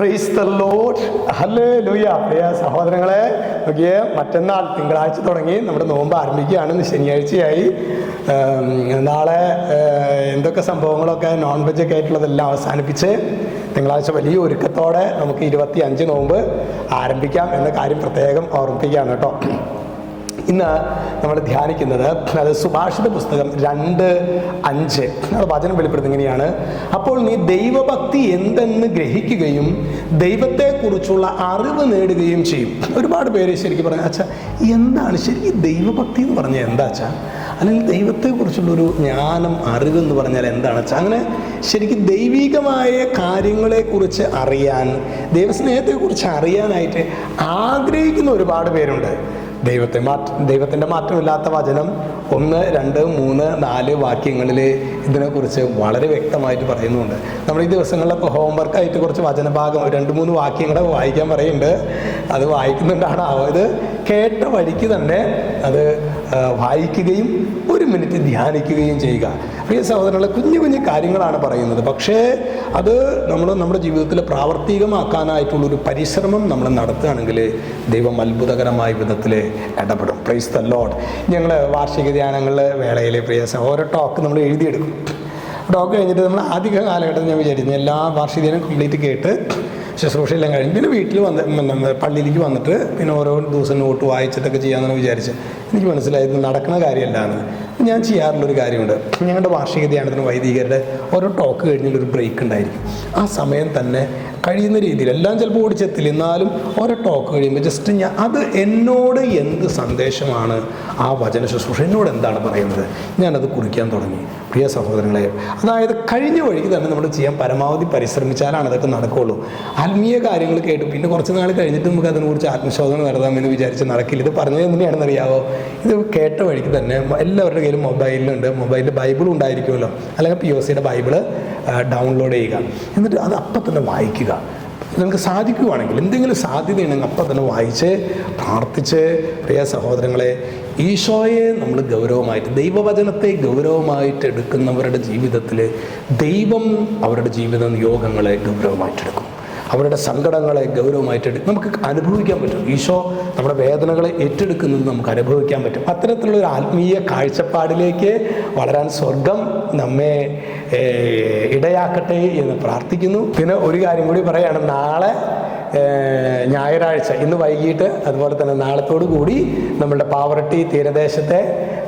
Price the Lord, hallelujah. പ്രിയ സഹോദരങ്ങളെ, നോക്കിയേ, മറ്റന്നാൾ തിങ്കളാഴ്ച തുടങ്ങി നമ്മുടെ നോമ്പ് ആരംഭിക്കുകയാണ്. ശനിയാഴ്ചയായി. നാളെ എന്തൊക്കെ സംഭവങ്ങളൊക്കെ നോൺ വെജൊക്കെ ആയിട്ടുള്ളതെല്ലാം അവസാനിപ്പിച്ച് തിങ്കളാഴ്ച വലിയ ഒരുക്കത്തോടെ നമുക്ക് 25 നോമ്പ് ആരംഭിക്കാം എന്ന കാര്യം പ്രത്യേകം ഓർമ്മിപ്പിക്കുകയാണ് കേട്ടോ. ഇന്ന് നമ്മൾ ധ്യാനിക്കുന്നത് അത് സുഭാഷിത പുസ്തകം 2:5. അത് വചനം വെളിപ്പെടുന്നത് ഇങ്ങനെയാണ്: അപ്പോൾ നീ ദൈവഭക്തി എന്തെന്ന് ഗ്രഹിക്കുകയും ദൈവത്തെക്കുറിച്ചുള്ള അറിവ് നേടുകയും ചെയ്യും. ഒരുപാട് പേര് ശരിക്കും പറഞ്ഞാൽ, അച്ഛാ എന്താണ് ശരിക്കും ദൈവഭക്തി എന്ന് പറഞ്ഞാൽ എന്താ അച്ഛാ, അല്ലെങ്കിൽ ദൈവത്തെക്കുറിച്ചുള്ളൊരു ജ്ഞാനം, അറിവെന്ന് പറഞ്ഞാൽ എന്താണ് അച്ഛാ? അങ്ങനെ ശരിക്കും ദൈവികമായ കാര്യങ്ങളെക്കുറിച്ച് അറിയാൻ, ദൈവസ്നേഹത്തെക്കുറിച്ച് അറിയാനായിട്ട് ആഗ്രഹിക്കുന്ന ഒരുപാട് പേരുണ്ട്. ദൈവത്തിൻ്റെ മാറ്റമില്ലാത്ത വചനം 1, 2, 3, 4 വാക്യങ്ങളിൽ ഇതിനെക്കുറിച്ച് വളരെ വ്യക്തമായിട്ട് പറയുന്നുണ്ട്. നമ്മൾ ഈ ദിവസങ്ങളിലൊക്കെ ഹോംവർക്കായിട്ട് കുറച്ച് വചനഭാഗം 2-3 വാക്യങ്ങളെ വായിക്കാൻ പറയുന്നുണ്ട്. അത് വായിക്കുന്നുണ്ടാണ്. ഇത് കേട്ട വഴിക്ക് തന്നെ അത് വായിക്കുകയും 1 മിനിറ്റ് ധ്യാനിക്കുകയും ചെയ്യുക. പ്രിയ സഹോദരങ്ങളെ, കുഞ്ഞു കുഞ്ഞു കാര്യങ്ങളാണ് പറയുന്നത്. പക്ഷേ അത് നമ്മൾ നമ്മുടെ ജീവിതത്തിൽ പ്രാവർത്തികമാക്കാനായിട്ടുള്ളൊരു പരിശ്രമം നമ്മൾ നടത്തുകയാണെങ്കിൽ ദൈവം അത്ഭുതകരമായ വിധത്തിൽ ഇടപെടും. Price the Lord. ഞങ്ങൾ വാർഷിക ധ്യാനങ്ങളിൽ വേളയിൽ പ്രിയ ഓരോ ടോക്ക് നമ്മൾ എഴുതിയെടുക്കും. ടോക്ക് കഴിഞ്ഞിട്ട് നമ്മൾ ആദ്യ കാലഘട്ടത്തിൽ ഞാൻ വിചാരിക്കുന്നു എല്ലാ വാർഷിക ധ്യാനം കംപ്ലീറ്റ് കേട്ട് ശുശ്രൂഷയെല്ലാം കഴിഞ്ഞ് പിന്നെ വീട്ടിൽ പള്ളിയിലേക്ക് വന്നിട്ട് പിന്നെ ഓരോ ദിവസം നോട്ട് വായിച്ചിട്ടൊക്കെ ചെയ്യാമെന്നാണ് വിചാരിച്ച്. എനിക്ക് മനസ്സിലായത് നടക്കുന്ന കാര്യമല്ലാന്ന്. ഞാൻ ചെയ്യാറുള്ളൊരു കാര്യമുണ്ട്. ഞങ്ങളുടെ വാർഷിക ധ്യാനത്തിന് വൈദികരുടെ ഓരോ ടോക്ക് കഴിഞ്ഞൊരു ബ്രേക്ക് ഉണ്ടായിരിക്കും. ആ സമയം തന്നെ കഴിയുന്ന രീതിയിൽ, എല്ലാം ചിലപ്പോൾ ഓടിച്ചെത്തില്ല, എന്നാലും ഓരോ ടോക്ക് കഴിയുമ്പോൾ ജസ്റ്റ് അത് എന്നോട് എന്ത് സന്ദേശമാണ് ആ വചന ശുശ്രൂഷ എന്നോട് എന്താണ് പറയുന്നത്, ഞാനത് കുറിക്കാൻ തുടങ്ങി. പ്രിയ സഹോദരങ്ങളെ, അതായത് കഴിഞ്ഞ വഴിക്ക് തന്നെ നമ്മൾ ചെയ്യാൻ പരമാവധി പരിശ്രമിച്ചാലാണ് അതൊക്കെ നടക്കുകയുള്ളൂ. ആത്മീയ കാര്യങ്ങൾ കേട്ടു പിന്നെ കുറച്ച് നാൾ കഴിഞ്ഞിട്ട് നമുക്ക് അതിനെക്കുറിച്ച് ആത്മശോധന നടത്താമെന്ന് വിചാരിച്ച് നടക്കില്ല. ഇത് പറഞ്ഞത് എങ്ങനെയാണെന്ന് അറിയാമോ? ഇത് കേട്ട വഴിക്ക് തന്നെ എല്ലാവരുടെ കയ്യിലും മൊബൈലിലുണ്ട്. മൊബൈലിൽ ബൈബിൾ ഉണ്ടായിരിക്കുമല്ലോ, അല്ലെങ്കിൽ POCയുടെ ബൈബിള് ഡൗൺലോഡ് ചെയ്യുക. എന്നിട്ട് അത് അപ്പം തന്നെ വായിക്കുക. നിങ്ങൾക്ക് സാധിക്കുകയാണെങ്കിൽ, എന്തെങ്കിലും സാധ്യതയുണ്ടെങ്കിൽ അപ്പം തന്നെ വായിച്ച് പ്രാർത്ഥിച്ച്, പ്രിയ സഹോദരങ്ങളെ, ഈശോയെ നമ്മൾ ഗൗരവമായിട്ട്, ദൈവവചനത്തെ ഗൗരവമായിട്ട് എടുക്കുന്നവരുടെ ജീവിതത്തിൽ ദൈവം അവരുടെ ജീവിത നിയോഗങ്ങളെ ഗൗരവമായിട്ടെടുക്കും. അവരുടെ സങ്കടങ്ങളെ ഗൗരവമായിട്ട് നമുക്ക് അനുഭവിക്കാൻ പറ്റും. ഈശോ നമ്മുടെ വേദനകളെ ഏറ്റെടുക്കുന്നത് നമുക്ക് അനുഭവിക്കാൻ പറ്റും. അത്തരത്തിലുള്ളൊരു ആത്മീയ കാഴ്ചപ്പാടിലേക്ക് വളരാൻ സ്വർഗം നമ്മെ ഇടയാക്കട്ടെ എന്ന് പ്രാർത്ഥിക്കുന്നു. പിന്നെ ഒരു കാര്യം കൂടി പറയുകയാണ്. നാളെ ഞായറാഴ്ച, ഇന്ന് വൈകിട്ട്, അതുപോലെ തന്നെ നാളത്തോടു കൂടി നമ്മളുടെ പാവറട്ടി തീരദേശത്തെ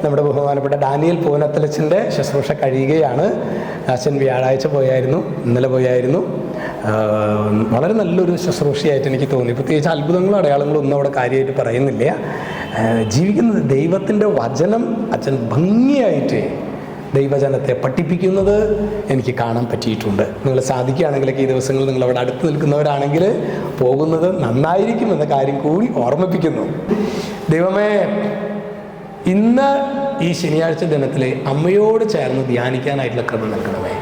നമ്മുടെ ബഹുമാനപ്പെട്ട ഡാനിയൽ പൂനത്തലച്ചൻ്റെ ശുശ്രൂഷ കഴിയുകയാണ്. അച്ഛൻ വ്യാഴാഴ്ച പോയായിരുന്നു, ഇന്നലെ പോയായിരുന്നു. വളരെ നല്ലൊരു ശുശ്രൂഷയായിട്ട് എനിക്ക് തോന്നി. പ്രത്യേകിച്ച് അത്ഭുതങ്ങളും അടയാളങ്ങളും ഒന്നും അവിടെ കാര്യമായിട്ട് പറയുന്നില്ല. ജീവിക്കുന്നത് ദൈവത്തിൻ്റെ വചനം അച്ഛൻ ഭംഗിയായിട്ട് ദൈവജനത്തെ പഠിപ്പിക്കുന്നത് എനിക്ക് കാണാൻ പറ്റിയിട്ടുണ്ട്. നിങ്ങൾ സാധിക്കുകയാണെങ്കിലൊക്കെ ഈ ദിവസങ്ങളിൽ നിങ്ങൾ അവിടെ അടുത്ത് നിൽക്കുന്നവരാണെങ്കിൽ പോകുന്നത് നന്നായിരിക്കും എന്ന കാര്യം കൂടി ഓർമ്മിപ്പിക്കുന്നു. ദൈവമേ, ഇന്ന് ഈ ശനിയാഴ്ച ദിനത്തിൽ അമ്മയോട് ചേർന്ന് ധ്യാനിക്കാനായിട്ടുള്ള കൃപ നൽകണമേ,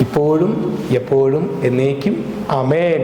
ഇപ്പോഴും എപ്പോഴും എന്നേക്കും. ആമേൻ.